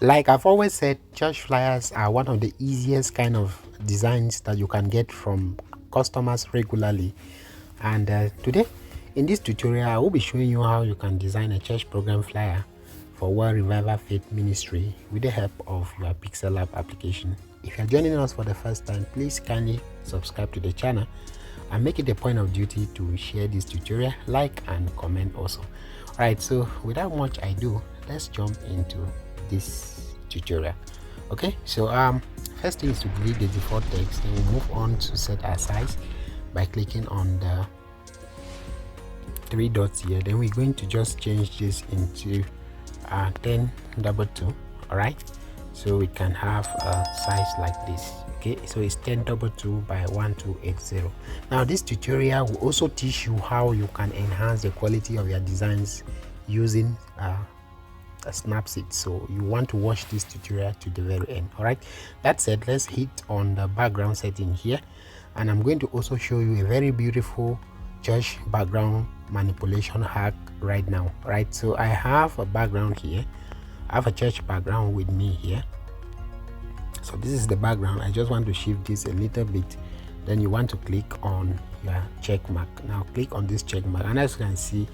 Like I've always said, church flyers are one of the easiest kind of designs that you can get from customers regularly. And today in this tutorial I will be showing you how you can design a church program flyer for World Revival Faith Ministry with the help of your Pixellab application. If you're joining us for the first time, please kindly subscribe to the channel and make it a point of duty to share this tutorial, like and comment also. Alright, so without much ado, let's jump into this tutorial. Okay, so first thing is to delete the default text. Then we'll move on to set our size by clicking on the three dots here. Then we're going to just change this into 10:2. All right, so we can have a size like this. Okay, so it's 10:2 by 1280. Now this tutorial will also teach you how you can enhance the quality of your designs using a Snapseed. So you want to watch this tutorial to the very end. All right, that said, let's hit on the background setting here, and I'm going to also show you a very beautiful church background manipulation hack right now. Right, so I have a background here. I have a church background with me here. So this is the background. I just want to shift this a little bit. Then you want to click on your check mark. Now click on this check mark, and as you can see,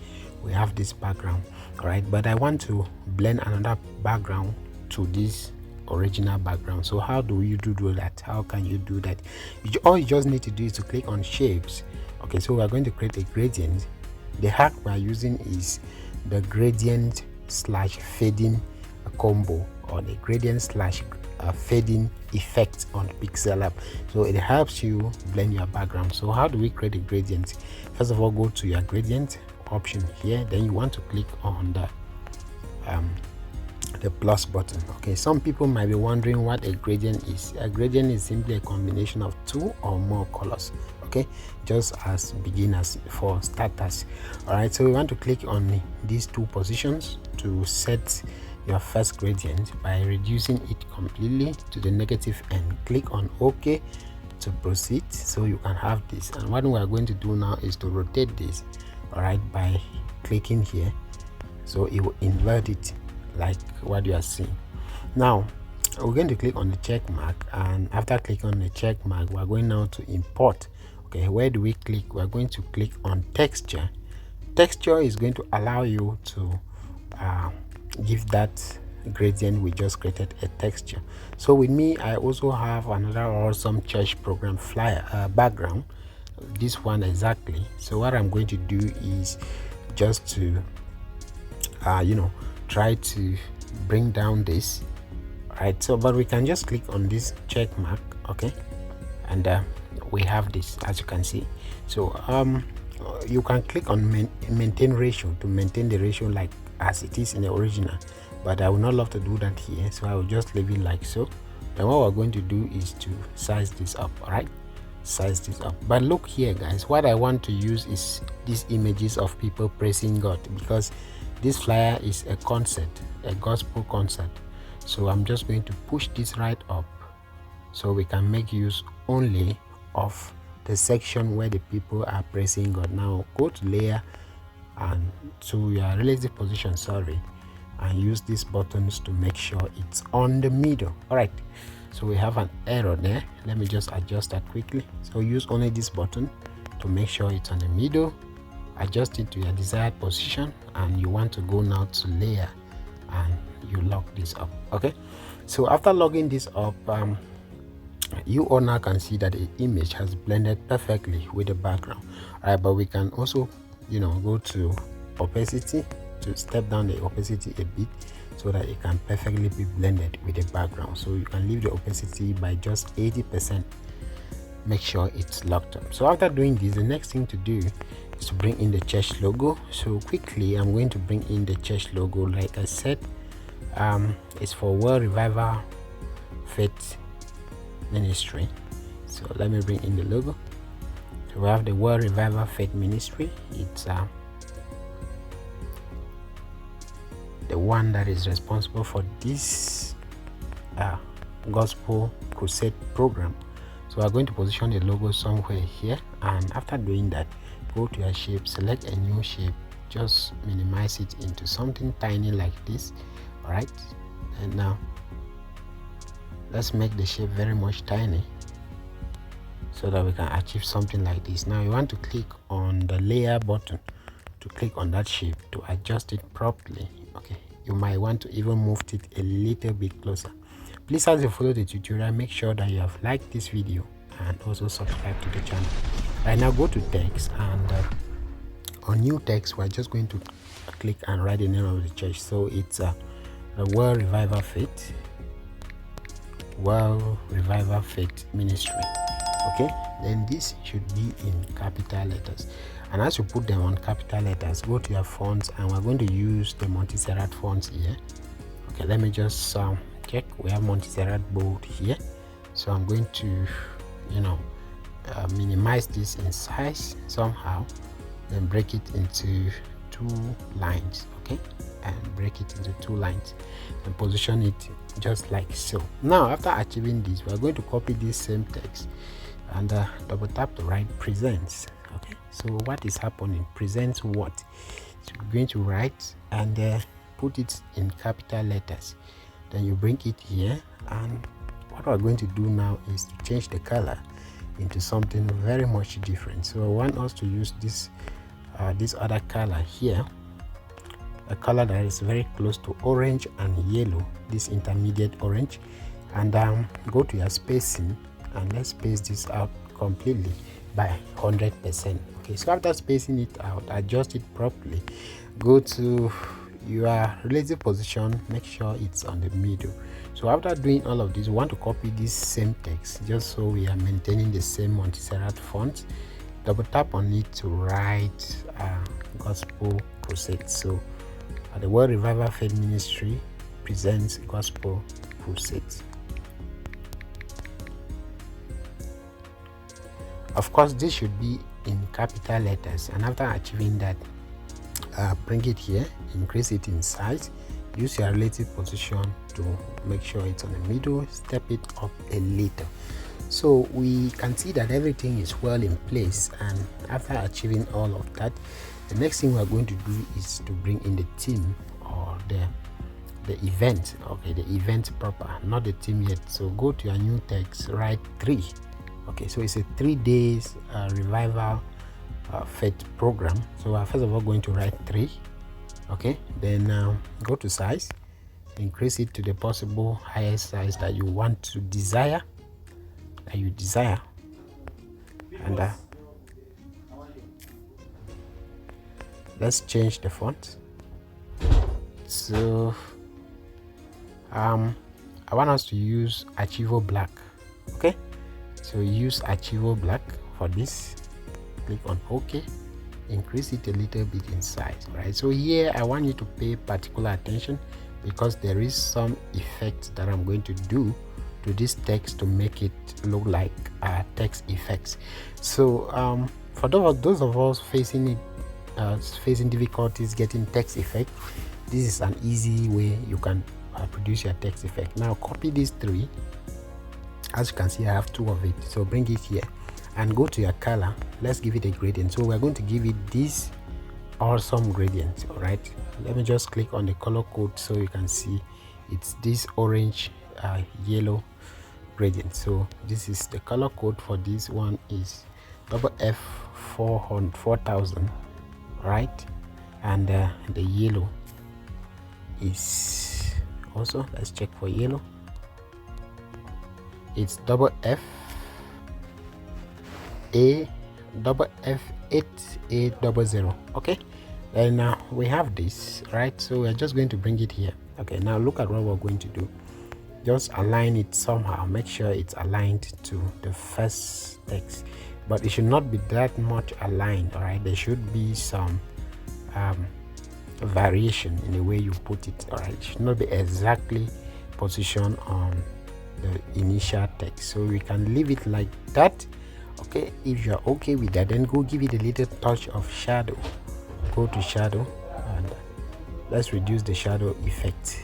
we have this background. All right, but I want to blend another background to this original background. So how do you do that? How can you do that? All you just need to do is to click on shapes. Okay, so we are going to create a gradient. The hack we are using is the gradient slash fading combo, or the gradient slash fading effect on Pixellab. So it helps you blend your background. So how do we create a gradient? First of all, go to your gradient option here. Then you want to click on the plus button. Okay, some people might be wondering what a gradient is. A gradient is simply a combination of two or more colors. Okay, just as beginners, for starters. All right, so we want to click on these two positions to set your first gradient by reducing it completely to the negative end. Click on OK to proceed, so you can have this. And what we are going to do now is to rotate this, all right, by clicking here, so it will invert it like what you are seeing. Now we're going to click on the check mark, and after clicking on the check mark, we're going now to import. Okay, where do we click? We're going to click on texture. Texture is going to allow you to give that gradient we just created a texture. So with me, I also have another awesome church program flyer background, this one exactly. So what I'm going to do is just to try to bring down this. Right, so but we can just click on this check mark. Okay, and we have this, as you can see. So you can click on maintain ratio to maintain the ratio like as it is in the original, but I would not love to do that here, so I will just leave it like so. Then what we're going to do is to size this up. All right, size this up. But look here guys, what I want to use is these images of people praising God, because this flyer is a concert, a gospel concert. So I'm just going to push this right up so we can make use only of the section where the people are praising God. Now go to layer and to your relative position, and use these buttons to make sure it's on the middle. All right, so we have an error there. Let me just adjust that quickly. So use only this button to make sure it's on the middle. Adjust it to your desired position, and you want to go now to layer and you lock this up. Okay, so after logging this up, you all now can see that the image has blended perfectly with the background. All right, but we can also go to opacity to step down the opacity a bit so that it can perfectly be blended with the background. So you can leave the opacity by just 80%. Make sure it's locked up. So after doing this, the next thing to do is to bring in the church logo. So quickly I'm going to bring in the church logo. Like I said, it's for World Revival Faith Ministry. So let me bring in the logo. So we have the World Revival Faith Ministry. It's the one that is responsible for this gospel crusade program. So we're going to position the logo somewhere here, and after doing that, go to your shape, select a new shape, just minimize it into something tiny like this. All right, and now let's make the shape very much tiny so that we can achieve something like this. Now you want to click on the layer button to click on that shape to adjust it properly. Okay, you might want to even move it a little bit closer. Please, as you follow the tutorial, make sure that you have liked this video and also subscribe to the channel. Right now, go to text, and on new text we're just going to click and write the name of the church. So it's the World Revival Faith Ministry. Okay, then this should be in capital letters, and as you put them on capital letters, go to your fonts, and we're going to use the Montserrat fonts here. Okay, let me just check. We have Montserrat bold here, so I'm going to minimize this in size somehow, then break it into 2 lines. Okay, and break it into 2 lines and position it just like so. Now after achieving this, we are going to copy this same text and double tap to write presents. Okay, so what is happening? Presents what? So you're going to write and put it in capital letters, then you bring it here, and what we're going to do now is to change the color into something very much different. So I want us to use this other color here, a color that is very close to orange and yellow, this intermediate orange, and go to your spacing, and let's space this out completely by 100%. Okay, so after spacing it out, adjust it properly, go to your relative position, make sure it's on the middle. So after doing all of this, we want to copy this same text just so we are maintaining the same Montserrat font. Double tap on it to write Gospel Crusade. So the World Revival Faith Ministry presents Gospel Crusade. Of course, this should be in capital letters, and after achieving that, bring it here, increase it in size, use your relative position to make sure it's on the middle, step it up a little. So we can see that everything is well in place, and after achieving all of that, the next thing we're going to do is to bring in the theme or the event. Okay, the event proper, not the theme yet. So go to your new text, write 3. Okay, so it's a 3 days revival faith program. So we're first of all going to write 3. Okay, then go to size, increase it to the possible highest size that you want to desire, and let's change the font. So I want us to use Archivo Black. Okay, so use Archivo Black for this. Click on OK, increase it a little bit in size. Right, so here I want you to pay particular attention, because there is some effect that I'm going to do to this text to make it look like text effects. So for those of us facing difficulties getting text effect, this is an easy way you can produce your text effect. Now copy these 3. As you can see, I have 2 of it, so bring it here and go to your color. Let's give it a gradient. So we're going to give it this awesome gradient. All right, let me just click on the color code so you can see it's this orange yellow gradient. So this is the color code for this one is F4000, right? And the yellow is also, let's check for yellow, it's F800. Okay, and now we have this, right? So we're just going to bring it here. Okay, now look at what we're going to do. Just align it somehow, make sure it's aligned to the first text, but it should not be that much aligned. All right, there should be some variation in the way you put it. All right, it should not be exactly positioned on the initial text, so we can leave it like that. Okay, if you're okay with that, then go give it a little touch of shadow. Go to shadow and let's reduce the shadow effect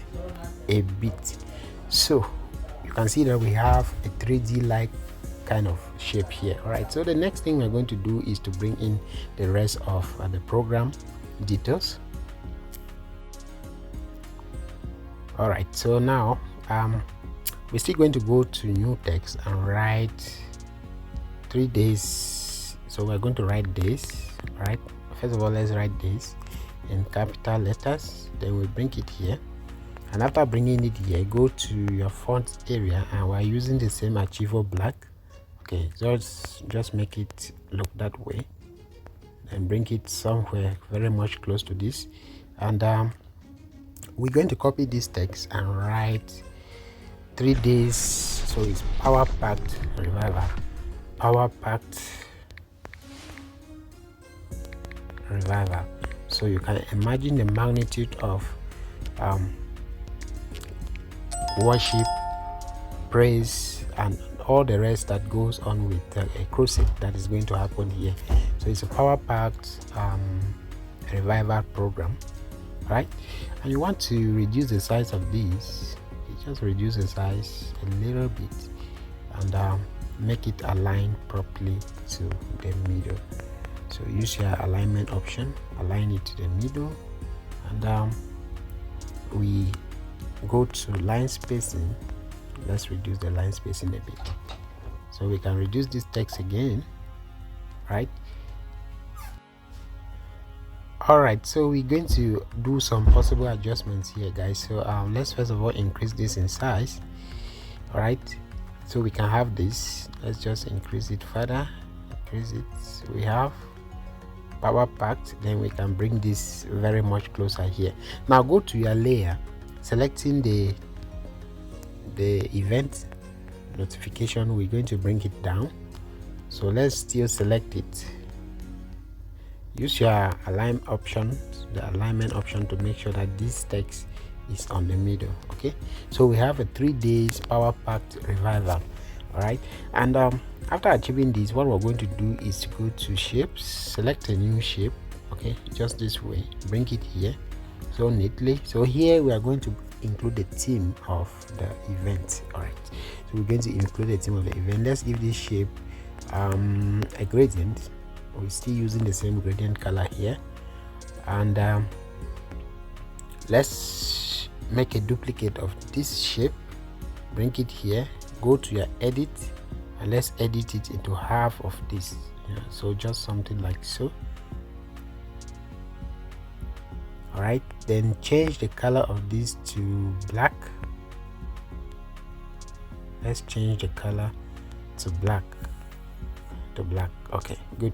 a bit. So you can see that we have a 3D like kind of shape here. All right, so the next thing we're going to do is to bring in the rest of the program details. All right, so now we're still going to go to new text and write 3 days. So we're going to write days, right? First of all, let's write days in capital letters, then we bring it here, and after bringing it here, go to your font area, and we're using the same Archivo black. Okay, just make it look that way and bring it somewhere very much close to this, and we're going to copy this text and write 3 days. So it's power packed revival, power packed revival. So you can imagine the magnitude of worship, praise, and all the rest that goes on with a crusade that is going to happen here. So it's a power packed revival program, right? And you want to reduce the size of these. You just reduce the size a little bit and make it align properly to the middle. So use your alignment option, align it to the middle, and we go to line spacing. Let's reduce the line spacing a bit, so we can reduce this text again, right? All right, so we're going to do some possible adjustments here, guys. So let's first of all increase this in size. All right, so we can have this. Let's just increase it further, increase it. So we have power packed, then we can bring this very much closer here. Now go to your layer, selecting the event notification. We're going to bring it down, so let's still select it. Use your align option, the alignment option, to make sure that this text is on the middle. Okay, so we have a 3 days power packed revival. All right, and after achieving this, what we're going to do is to go to shapes, select a new shape. Okay, just this way, bring it here so neatly. So here we are going to include the theme of the event. All right, so we're going to include the theme of the event. Let's give this shape a gradient. We're still using the same gradient color here, and let's make a duplicate of this shape, bring it here, go to your edit, and let's edit it into half of this. So just something like so. All right, then change the color of this to black. Let's change the color to black, okay, good.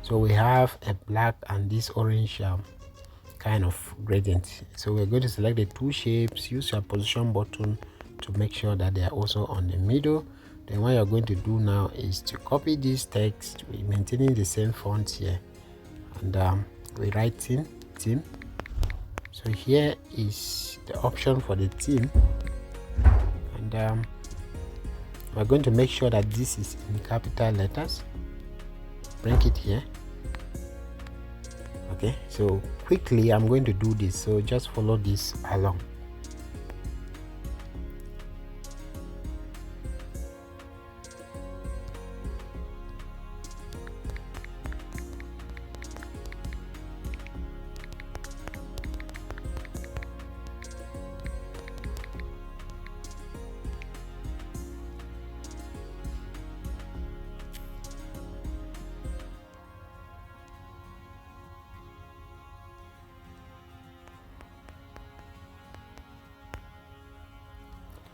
So we have a black and this orange kind of gradient. So we're going to select the two shapes, use your position button to make sure that they are also on the middle. Then what you're going to do now is to copy this text, we're maintaining the same font here, and we're writing theme. So here is the option for the theme, and we're going to make sure that this is in capital letters. Bring it here. Okay, so quickly I'm going to do this, so just follow this along.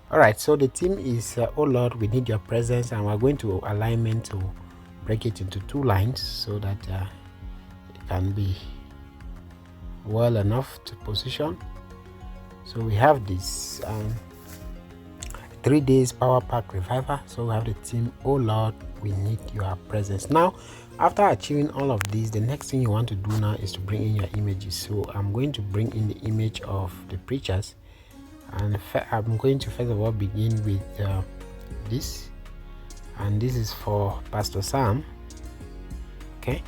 All right, so the theme is oh Lord, we need your presence, and we're going to alignment to break it into 2 lines so that it can be well enough to position. So we have this 3 days power pack revival. So we have the theme, oh Lord, we need your presence. Now after achieving all of these, the next thing you want to do now is to bring in your images. So I'm going to bring in the image of the preachers, and I'm going to first of all begin with this, and this is for Pastor Sam. Okay,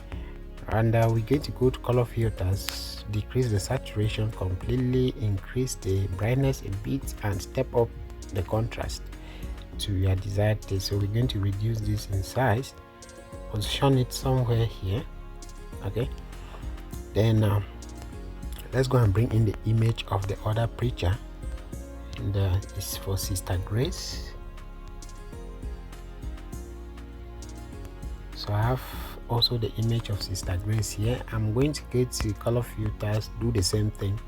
and we're going to go to color filters, decrease the saturation completely, increase the brightness a bit, and step up the contrast to your desired taste. So we're going to reduce this in size, position it somewhere here. Okay, then let's go and bring in the image of the other preacher, and it's for Sister Grace. So I have also the image of Sister Grace here. I'm going to get the color filters, do the same thing,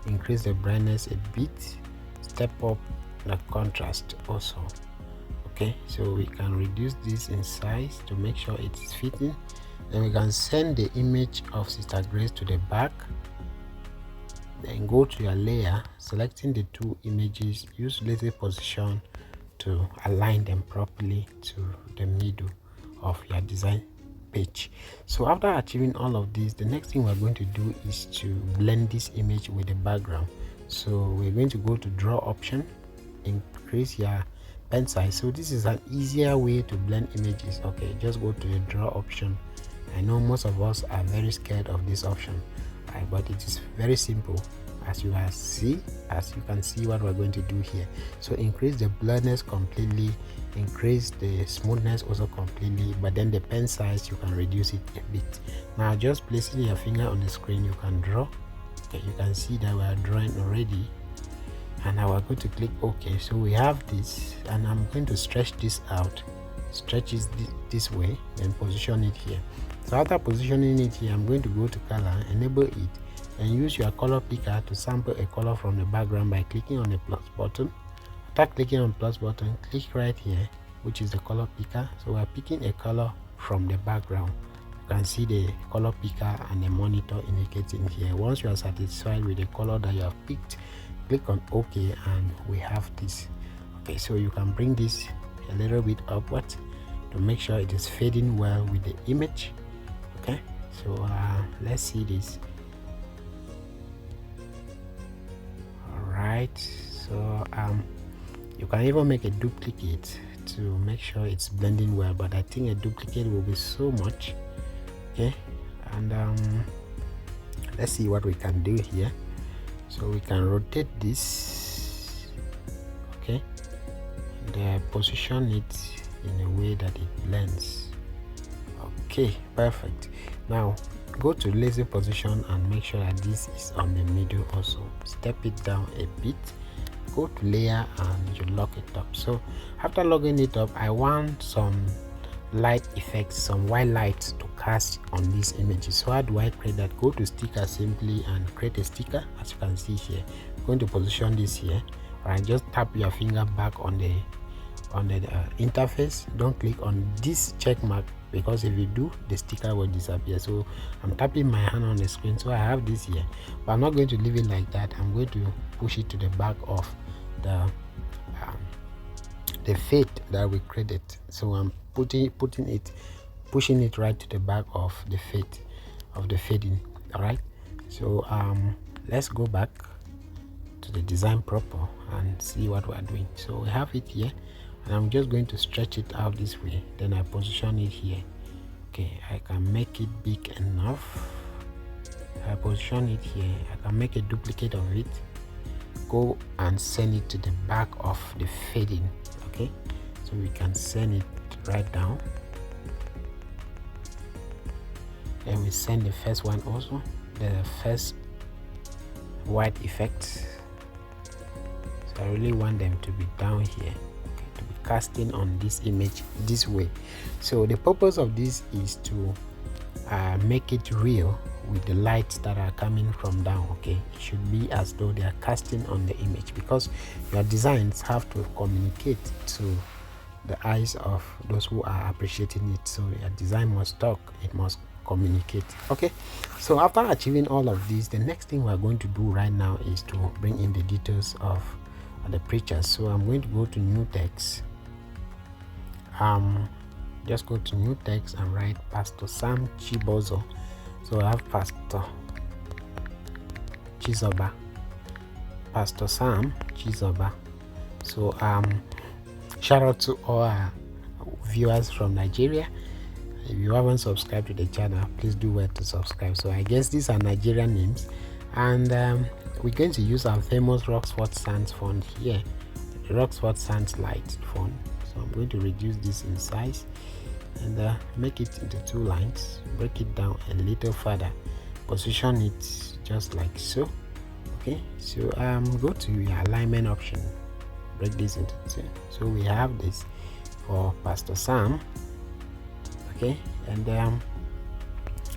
increase the brightness a bit, step up the contrast also. Okay, so we can reduce this in size to make sure it is fitting. Then we can send the image of Sister Grace to the back, then go to your layer, selecting the two images, use lazy position to align them properly to the middle of your design page. So after achieving all of this, the next thing we're going to do is to blend this image with the background. So we're going to go to draw option, increase your pen size. So this is an easier way to blend images. Okay, just go to the draw option. I know most of us are very scared of this option, right? But it is very simple, as you can see what we're going to do here. So increase the blurriness completely, increase the smoothness also completely, but then the pen size you can reduce it a bit. Now just placing your finger on the screen, you can draw. Okay, you can see that we are drawing already, and now we're going to click OK. So we have this, and I'm going to stretch this out, stretch it this way, then position it here. So after positioning it here, I'm going to go to color, enable it, and use your color picker to sample a color from the background by clicking on the plus button. After clicking on plus button, click right here, which is the color picker. So we're picking a color from the background. You can see the color picker and the monitor indicating here. Once you are satisfied with the color that you have picked, click on OK, and we have this. Okay, so you can bring this a little bit upward to make sure it is fading well with the image. Okay, so let's see this. Alright, so you can even make a duplicate to make sure it's blending well, but I think a duplicate will be so much. Okay, and let's see what we can do here. So we can rotate this, okay, and position it in a way that it blends. Okay, perfect. Now go to lazy position and make sure that this is on the middle also. Step it down a bit, go to layer, and you lock it up. So after locking it up, I want some light effects, some white light to cast on these images. So how do I create that? Go to sticker simply and create a sticker. As you can see here, I'm going to position this here. Right, just tap your finger back on the interface. Don't click on this check mark, because if you do, the sticker will disappear. So I'm tapping my hand on the screen, so I have this here, but I'm not going to leave it like that. I'm going to push it to the back of the fade that we created. So I'm pushing it right to the back of the fade, of the fading. All right, so let's go back to the design proper and see what we are doing. So we have it here, and I'm just going to stretch it out this way, then I position it here. Okay, I can make it big enough. I position it here. I can make a duplicate of it, go and send it to the back of the fading. Okay, so we can send it right down, then we send the first one also, the first white effect. So I really want them to be down here, okay, to be casting on this image this way. So the purpose of this is to make it real with the lights that are coming from down. Okay, it should be as though they are casting on the image, because your designs have to communicate to the eyes of those who are appreciating it. So your design must talk, it must communicate. Okay, so after achieving all of this, the next thing we're going to do right now is to bring in the details of the preachers. So I'm going to go to new text, just go to new text and write Pastor Sam Chibozo. So I have Pastor Chizoba, Pastor Sam Chizoba. So shout out to all our viewers from Nigeria. If you haven't subscribed to the channel, please do well to subscribe. So I guess these are Nigerian names, and we're going to use our famous Roxford Sans font here, the Roxford Sans Light font. So I'm going to reduce this in size and make it into 2 lines, break it down a little further, position it just like so. Okay, so go to your alignment option, break this into 2. So we have this for Pastor Sam. Okay, and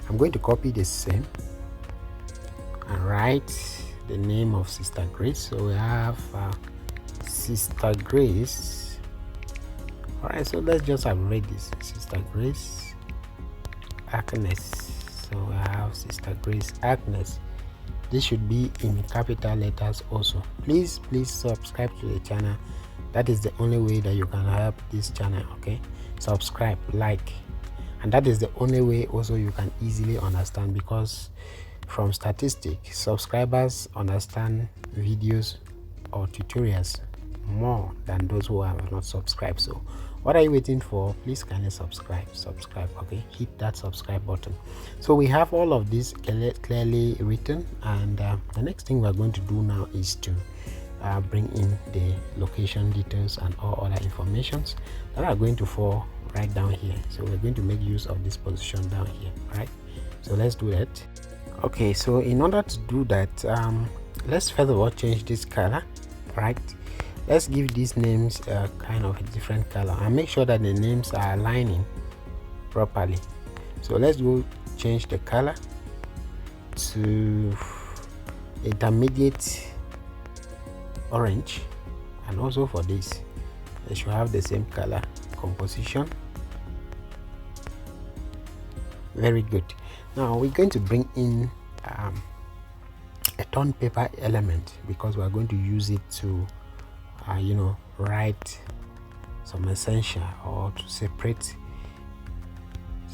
I'm going to copy the same and write the name of Sister Grace. So we have Sister Grace. All right, so let's just upgrade this. Sister Grace Agnes. So we have Sister Grace Agnes. This should be in capital letters also. Please subscribe to the channel. That is the only way that you can help this channel. Okay, subscribe, like, and that is the only way also you can easily understand, because from statistics, subscribers understand videos or tutorials more than those who have not subscribed. So what are you waiting for? Please kindly subscribe. Okay, hit that subscribe button. So we have all of this clearly written, and the next thing we're going to do now is to bring in the location details and all other informations that are going to fall right down here. So we're going to make use of this position down here. All right, so let's do that. Okay, so in order to do that, let's first of all change this color. Right, let's give these names kind of a different color and make sure that the names are aligning properly. So let's go change the color to intermediate orange, and also for this they should have the same color composition. Very good. Now we're going to bring in a tone paper element, because we're going to use it to write some essential, or to separate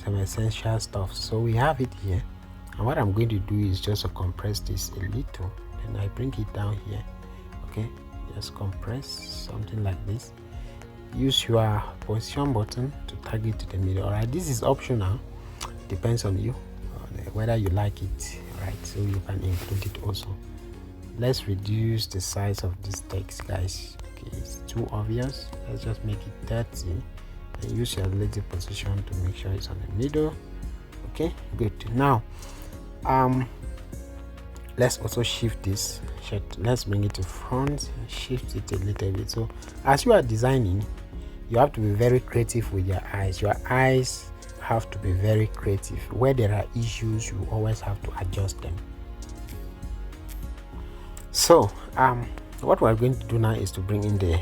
some essential stuff. So we have it here, and what I'm going to do is just to compress this a little, and I bring it down here. Okay, just compress something like this. Use your position button to target to the middle. All right, this is optional, depends on you whether you like it. Right, so you can include it also. Let's reduce the size of this text, guys. Okay, it's too obvious. Let's just make it 30 and use your relative position to make sure it's on the middle. Okay, good. Now let's also shift this. Let's bring it to front, shift it a little bit. So as you are designing, you have to be very creative with your eyes. Your eyes have to be very creative. Where there are issues, you always have to adjust them. So what we're going to do now is to bring in the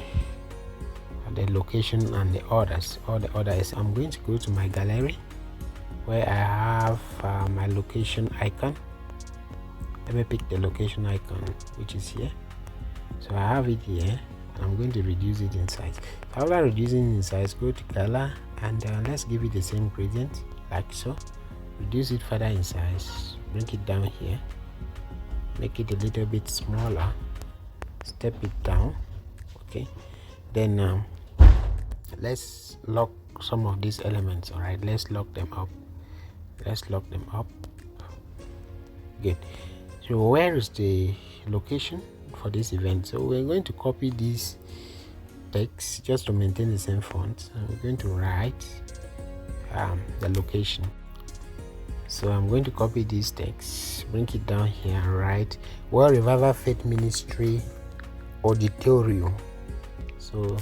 location and the orders. All the orders, I'm going to go to my gallery where I have my location icon. Let me pick the location icon, which is here. So I have it here, and I'm going to reduce it in size. So after reducing in size, go to color, and let's give it the same gradient, like so. Reduce it further in size, bring it down here, make it a little bit smaller, step it down. Okay, then let's lock some of these elements. All right, let's lock them up. Good. So where is the location for this event? So we're going to copy this text just to maintain the same font, and we're going to write the location. So I'm going to copy this text, bring it down here, and write World Revival Faith Ministry Auditorium. So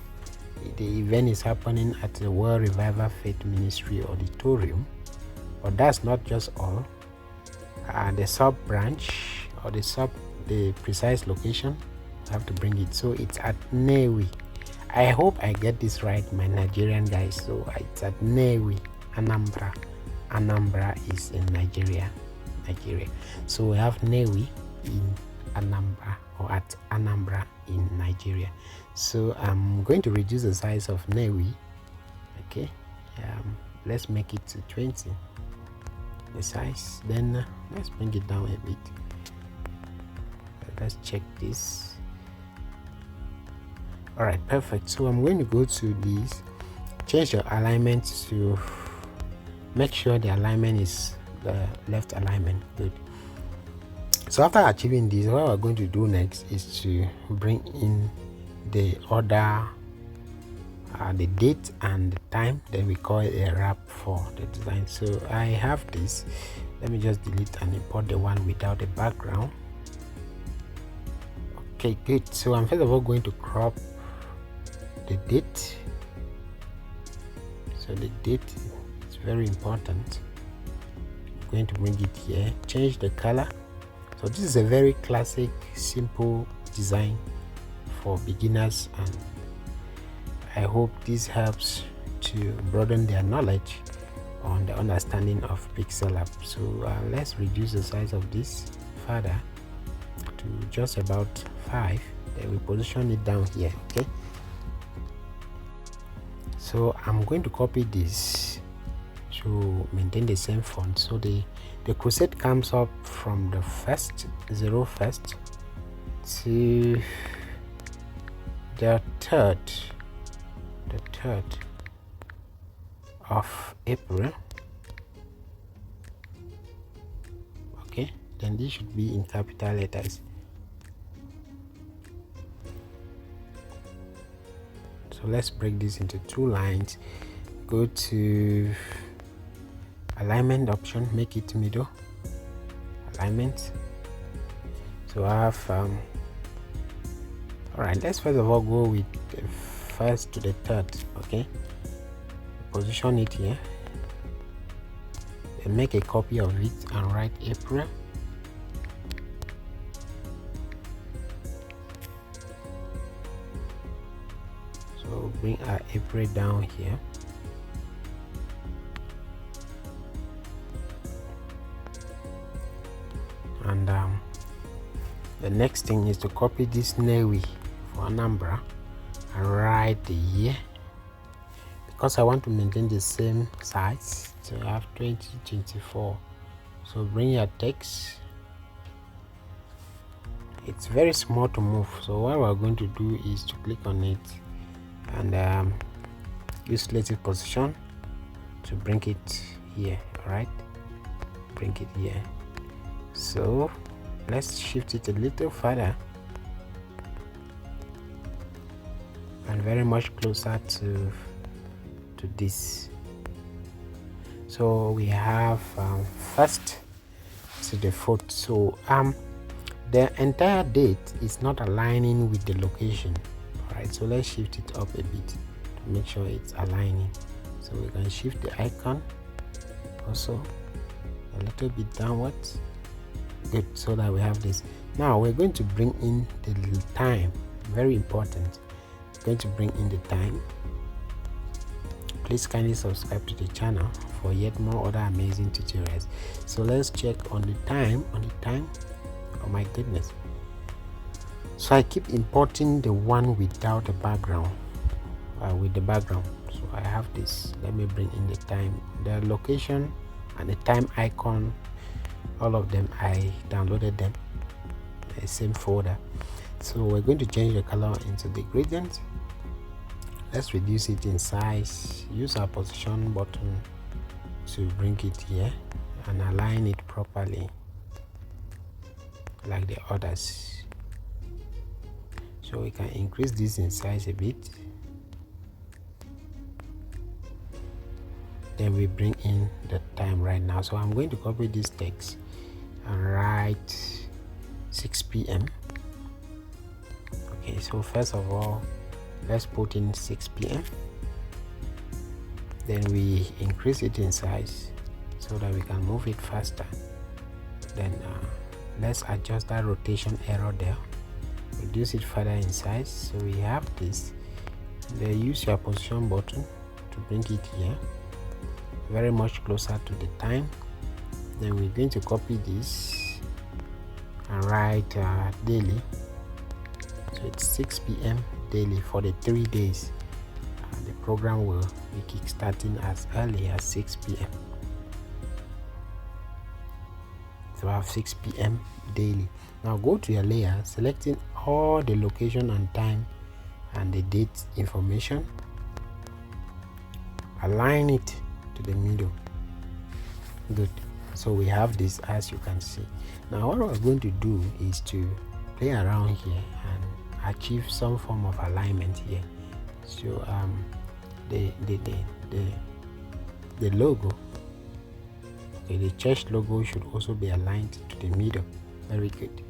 the event is happening at the World Revival Faith Ministry Auditorium, but that's not just all. The sub branch, or the precise location, I have to bring it. So it's at Newi. I hope I get this right, my Nigerian guys. So it's at Newi, Anambra. Anambra is in Nigeria. So we have Newi in Anambra, or at Anambra in Nigeria. So I'm going to reduce the size of Newi. Okay, let's make it to 20. The size, then let's bring it down a bit. Let's check this. All right, perfect. So I'm going to go to this, change your alignment to make sure the alignment is the left alignment. Good. So after achieving this, what we're going to do next is to bring in the order, the date and the time. Then we call it a wrap for the design. So I have this. Let me just delete and import the one without the background. Okay, good. So I'm first of all going to crop the date. So the date is very important. I'm going to bring it here, change the color. So this is a very classic, simple design for beginners, and I hope this helps to broaden their knowledge on the understanding of Pixellab. So let's reduce the size of this further to just about 5. Then we position it down here. Okay, so I'm going to copy this to maintain the same font. So the crusade comes up from the first 01st to the 3rd of April. Okay, then this should be in capital letters. So let's break this into 2 lines. Go to alignment option, make it middle alignment. So I have all right, let's first of all go with the 1st to the 3rd. Okay, position it here and make a copy of it and write April. So bring our April down here. And the next thing is to copy this Newi for Anambra and write the year, because I want to maintain the same size. So I have 2024. So bring your text. It's very small to move, so what we're going to do is to click on it and use relative position to bring it here. All right, bring it here. So let's shift it a little further and very much closer to this. So we have 1st to the 4th. So the entire date is not aligning with the location. All right, so let's shift it up a bit to make sure it's aligning. So we can shift the icon also a little bit downwards. Good, so that we have this. Now we're going to bring in the time. Very important. We're going to bring in the time. Please kindly subscribe to the channel for yet more other amazing tutorials. So let's check on the time. Oh my goodness. So I keep importing the one without the background, with the background. So I have this. Let me bring in the time, the location, and the time icon. All of them, I downloaded them in the same folder. So we're going to change the color into the gradient. Let's reduce it in size. Use our position button to bring it here and align it properly like the others. So we can increase this in size a bit. Then we bring in the time right now. So I'm going to copy this text and write 6 p.m. Okay, so first of all, let's put in 6 p.m. Then we increase it in size so that we can move it faster. Then let's adjust that rotation error there, reduce it further in size. So we have this. Then use your position button to bring it here very much closer to the time. Then we're going to copy this and write daily. So it's 6 p.m. daily for the 3 days. The program will be kickstarting as early as 6 p.m. So I have 6 p.m. daily. Now go to your layer, selecting all the location and time and the date information. Align it to the middle. Good. So we have this, as you can see. Now what we're going to do is to play around here and achieve some form of alignment here. So the logo, okay, the church logo should also be aligned to the middle. Very good.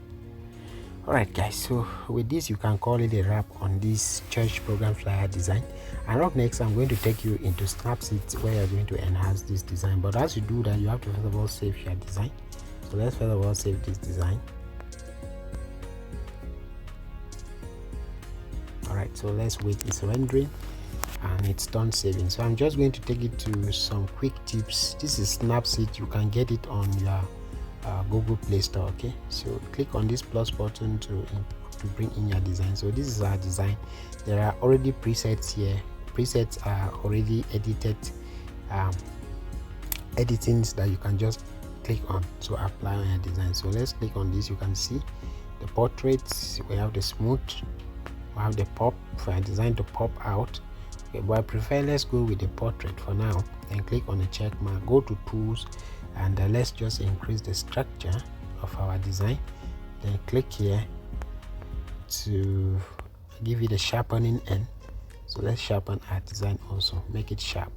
Alright guys, so with this you can call it a wrap on this church program flyer design. And up next I'm going to take you into Snapseed where you're going to enhance this design. But as you do that, you have to first of all save your design. So let's first of all save this design. Alright, so let's wait, it's rendering and it's done saving. So I'm just going to take it to some quick tips. This is Snapseed, you can get it on your Google Play Store. Okay, so click on this plus button to bring in your design. So this is our design. There are already presets here. Presets are already edited editings that you can just click on to apply on your design. So let's click on this. You can see the portraits, we have the smooth, we have the pop for our design to pop out. Okay, but I prefer let's go with the portrait for now. Then click on the check mark, go to tools, and let's just increase the structure of our design. Then click here to give it a sharpening end. So let's sharpen our design also, make it sharp.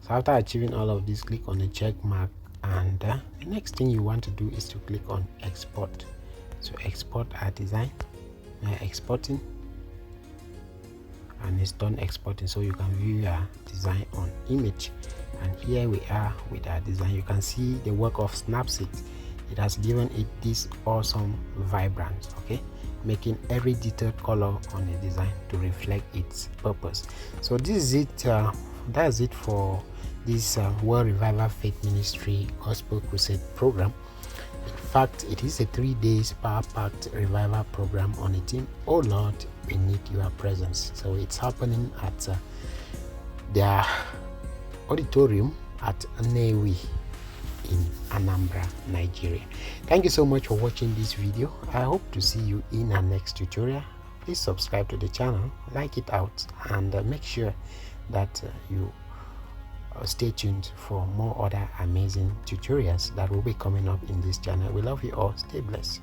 So after achieving all of this, click on the check mark, and the next thing you want to do is to click on export. So export our design. Exporting, and it's done exporting, so you can view your design on image. And here we are with our design. You can see the work of Snapseed. It has given it this awesome vibrance, okay, making every detailed color on the design to reflect its purpose. So this is it. That's it for this World Revival Faith Ministry Gospel Crusade program. In fact, it is a 3 days power-packed revival program on a theme, "Oh Lord, we need your presence." So it's happening at their auditorium at Nnewi in Anambra, Nigeria. Thank you so much for watching this video. I hope to see you in our next tutorial. Please subscribe to the channel, like it out, and make sure that you stay tuned for more other amazing tutorials that will be coming up in this channel. We love you all. Stay blessed.